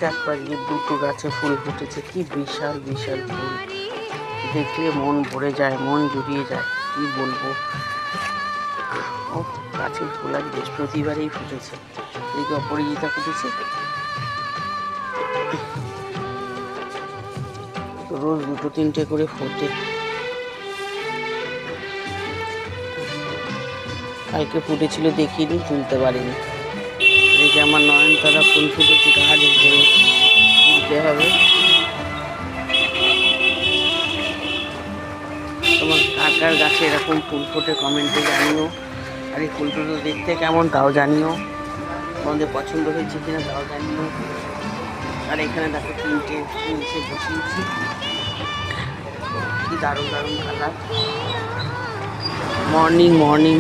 দেখো আজকে দুটো গাছে ফুল ফুটেছে, কি বিশাল বিশাল ফুল, দেখলে মন ভরে যায়, মন জুড়িয়ে যায়, কি বলবো। ও গাছের ফুল আজ বৃহস্পতিবারেই ফুটেছে। এদিকে অপরাজিতা ফুটেছে, রোজ দুটো তিনটে করে ফোটে। কালকে ফুটেছিল দেখিনি, তুলতে পারিনি। এদিকে আমার নয়নতারা ফুল ফুটেছে, গাছ ভরে তুলতে হবে। তোমার কার কার গাছে এরকম ফুল ফোটে কমেন্টে জানিও। আর এই ফুলগুলো দেখতে কেমন তাও জানিও, তোমাদের পছন্দ হয়েছে কিনা তাও জানিও। আর এখানে দেখো তিনটে নিচে বসিয়েছি, কি দারুণ দারুণ কালার। Morning morning